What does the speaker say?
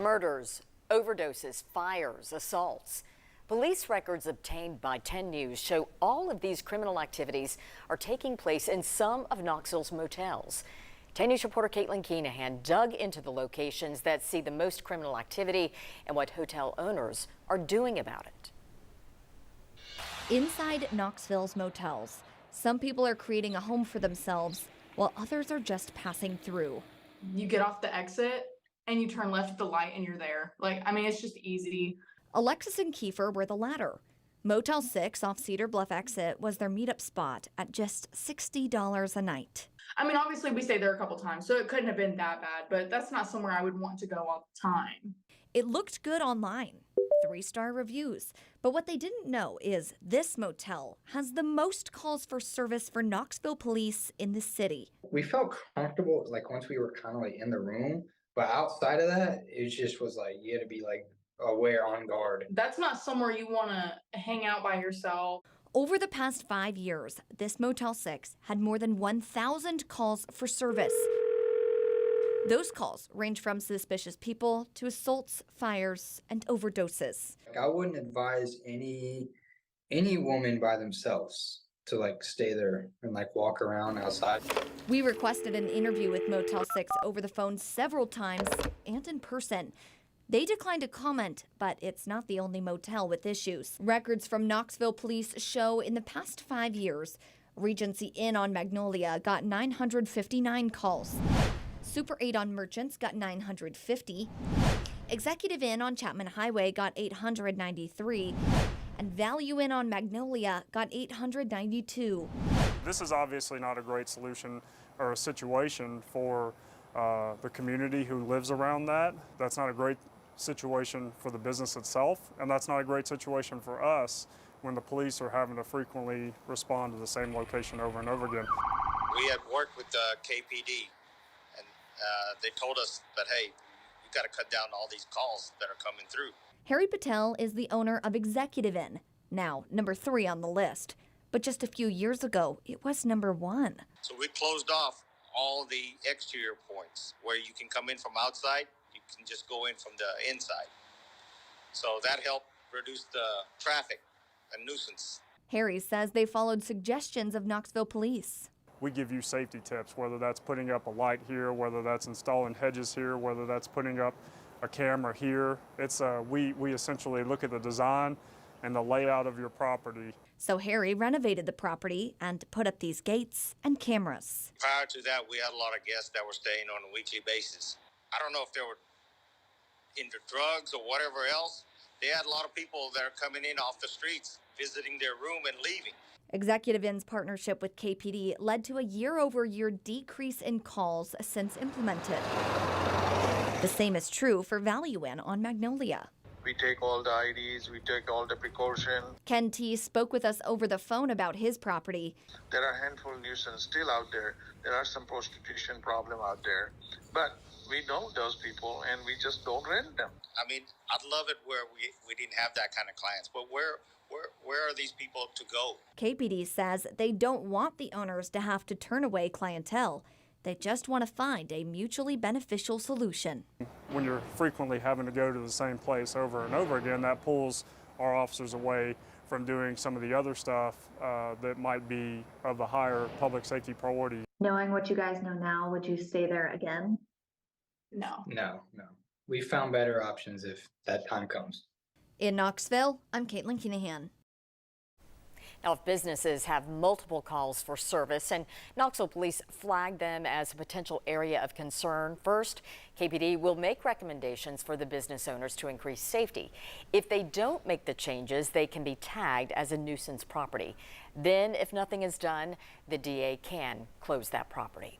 Murders, overdoses, fires, assaults. Police records obtained by 10 News show all of these criminal activities are taking place in some of Knoxville's motels. 10 News reporter Caitlin Keenahan dug into the locations that see the most criminal activity and what hotel owners are doing about it. Inside Knoxville's motels, some people are creating a home for themselves while others are just passing through. You get off the exit and you turn left at the light and you're there. It's just easy. Alexis and Kiefer were the latter. Motel 6 off Cedar Bluff exit was their meetup spot at just $60 a night. Obviously we stayed there a couple times, so it couldn't have been that bad, but that's not somewhere I would want to go all the time. It looked good online, 3-star reviews. But what they didn't know is this motel has the most calls for service for Knoxville police in the city. We felt comfortable, once we were kind of in the room, but outside of that, it just was you had to be aware, on guard. That's not somewhere you want to hang out by yourself. Over the past 5 years, this Motel 6 had more than 1,000 calls for service. Those calls range from suspicious people to assaults, fires, and overdoses. I wouldn't advise any woman by themselves to stay there and walk around outside. We requested an interview with Motel 6 over the phone several times and in person. They declined to comment, but it's not the only motel with issues. Records from Knoxville police show in the past 5 years, Regency Inn on Magnolia got 959 calls. Super 8 on Merchants got 950. Executive Inn on Chapman Highway got 893. And Value Inn on Magnolia got 892. This is obviously not a great solution or a situation for the community who lives around that. That's not a great situation for the business itself, and that's not a great situation for us when the police are having to frequently respond to the same location over and over again. We had worked with KPD, and they told us that, hey, you got to cut down all these calls that are coming through. Harry Patel is the owner of Executive Inn, now number 3 on the list. But just a few years ago, it was number 1. So we closed off all the exterior points where you can come in from outside, you can just go in from the inside. So that helped reduce the traffic and nuisance. Harry says they followed suggestions of Knoxville police. We give you safety tips, whether that's putting up a light here, whether that's installing hedges here, whether that's putting up a camera here. We essentially look at the design and the layout of your property. So Harry renovated the property and put up these gates and cameras. Prior to that, we had a lot of guests that were staying on a weekly basis. I don't know if they were into drugs or whatever else. They had a lot of people that are coming in off the streets, visiting their room and leaving. Executive Inn's partnership with KPD led to a year-over-year decrease in calls since implemented. The same is true for Value Inn on Magnolia. We take all the IDs, we take all the precaution. Ken T spoke with us over the phone about his property. There are a handful of nuisance still out there. There are some prostitution problem out there. But we know those people and we just don't rent them. I'd love it where we didn't have that kind of clients, but where are these people to go? KPD says they don't want the owners to have to turn away clientele. They just want to find a mutually beneficial solution. When you're frequently having to go to the same place over and over again, that pulls our officers away from doing some of the other stuff that might be of the higher public safety priority. Knowing what you guys know now, would you stay there again? No. No. We found better options if that time comes. In Knoxville, I'm Caitlin Keenahan. Now, if businesses have multiple calls for service and Knoxville police flag them as a potential area of concern, first, KPD will make recommendations for the business owners to increase safety. If they don't make the changes, they can be tagged as a nuisance property. Then, if nothing is done, the DA can close that property.